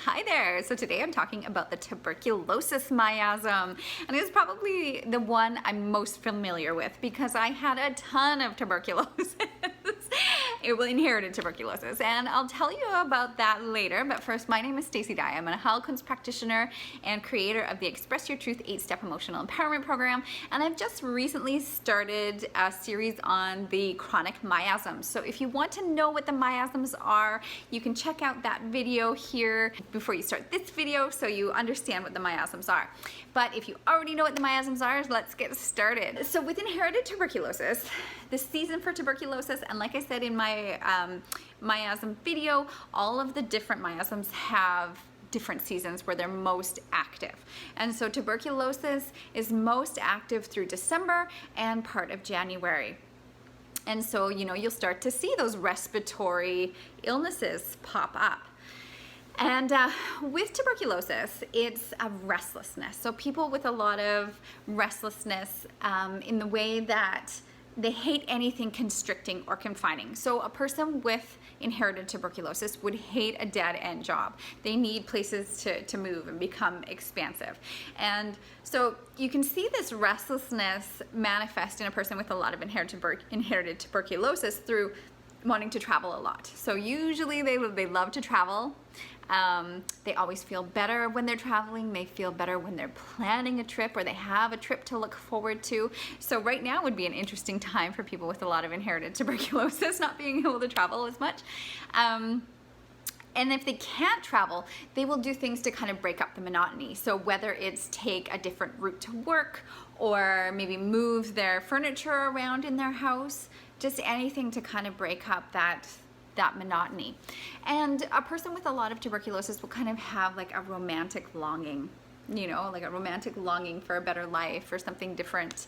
Hi there! So today I'm talking about the tuberculosis miasm, and it's probably the one I'm most familiar with because I had a ton of tuberculosis. Inherited tuberculosis, and I'll tell you about that later. But first, my name is Stacey. I'm a Heilkunst practitioner and creator of the Express Your Truth 8-Step Emotional Empowerment Program, and I've just recently started a series on the chronic miasms. So if you want to know what the miasms are, you can check out that video here before you start this video so you understand what the miasms are. But if you already know what the miasms are, let's get started. So with inherited tuberculosis, the season for tuberculosis, and like I said in my miasm video, all of the different miasms have different seasons where they're most active. And so tuberculosis is most active through December and part of January. And so, you'll start to see those respiratory illnesses pop up. And with tuberculosis, it's a restlessness. So people with a lot of restlessness in the way that they hate anything constricting or confining. So a person with inherited tuberculosis would hate a dead-end job. They need places to move and become expansive. And so you can see this restlessness manifest in a person with a lot of inherited tuberculosis through wanting to travel a lot. So usually they love to travel. They always feel better when they're traveling. They feel better when they're planning a trip or they have a trip to look forward to. So right now would be an interesting time for people with a lot of inherited tuberculosis not being able to travel as much. And if they can't travel, they will do things to kind of break up the monotony. So whether it's take a different route to work or maybe move their furniture around in their house, just anything to kind of break up that monotony. And a person with a lot of tuberculosis will kind of have like a romantic longing, like a romantic longing for a better life or something different.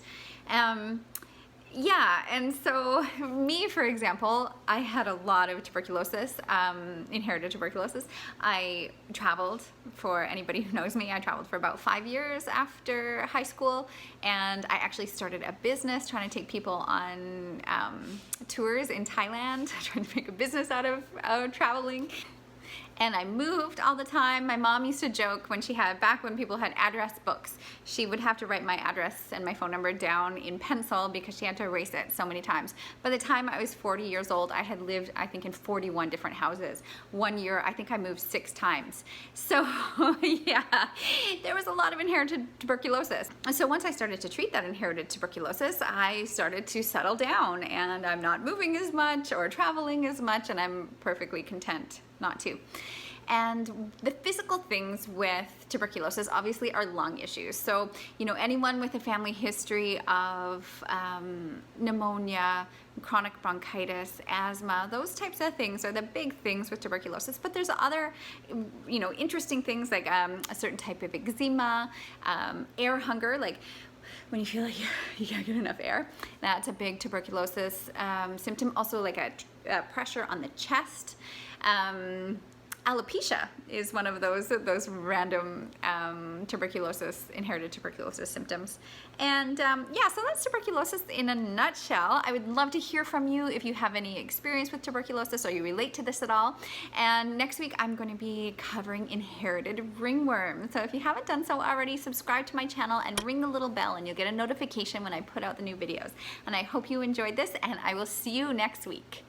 Yeah, and so me, for example, I had a lot of tuberculosis, inherited tuberculosis. I traveled, for anybody who knows me, I traveled for about 5 years after high school, and I actually started a business trying to take people on tours in Thailand, trying to make a business out of traveling. And I moved all the time. My mom used to joke back when people had address books, she would have to write my address and my phone number down in pencil because she had to erase it so many times. By the time I was 40 years old, I had lived, I think, in 41 different houses. One year, I think I moved 6 times. So yeah, there was a lot of inherited tuberculosis. And so once I started to treat that inherited tuberculosis, I started to settle down and I'm not moving as much or traveling as much, and I'm perfectly content not to. And the physical things with tuberculosis obviously are lung issues. So, anyone with a family history of pneumonia, chronic bronchitis, asthma, those types of things are the big things with tuberculosis. But there's other, interesting things like a certain type of eczema, air hunger, like when you feel like you can't get enough air. That's a big tuberculosis symptom. Also like a pressure on the chest. Alopecia is one of those random inherited tuberculosis symptoms. And yeah, so that's tuberculosis in a nutshell. I would love to hear from you if you have any experience with tuberculosis or you relate to this at all. And next week I'm going to be covering inherited ringworm. So if you haven't done so already, subscribe to my channel and ring the little bell and you'll get a notification when I put out the new videos. And I hope you enjoyed this, and I will see you next week.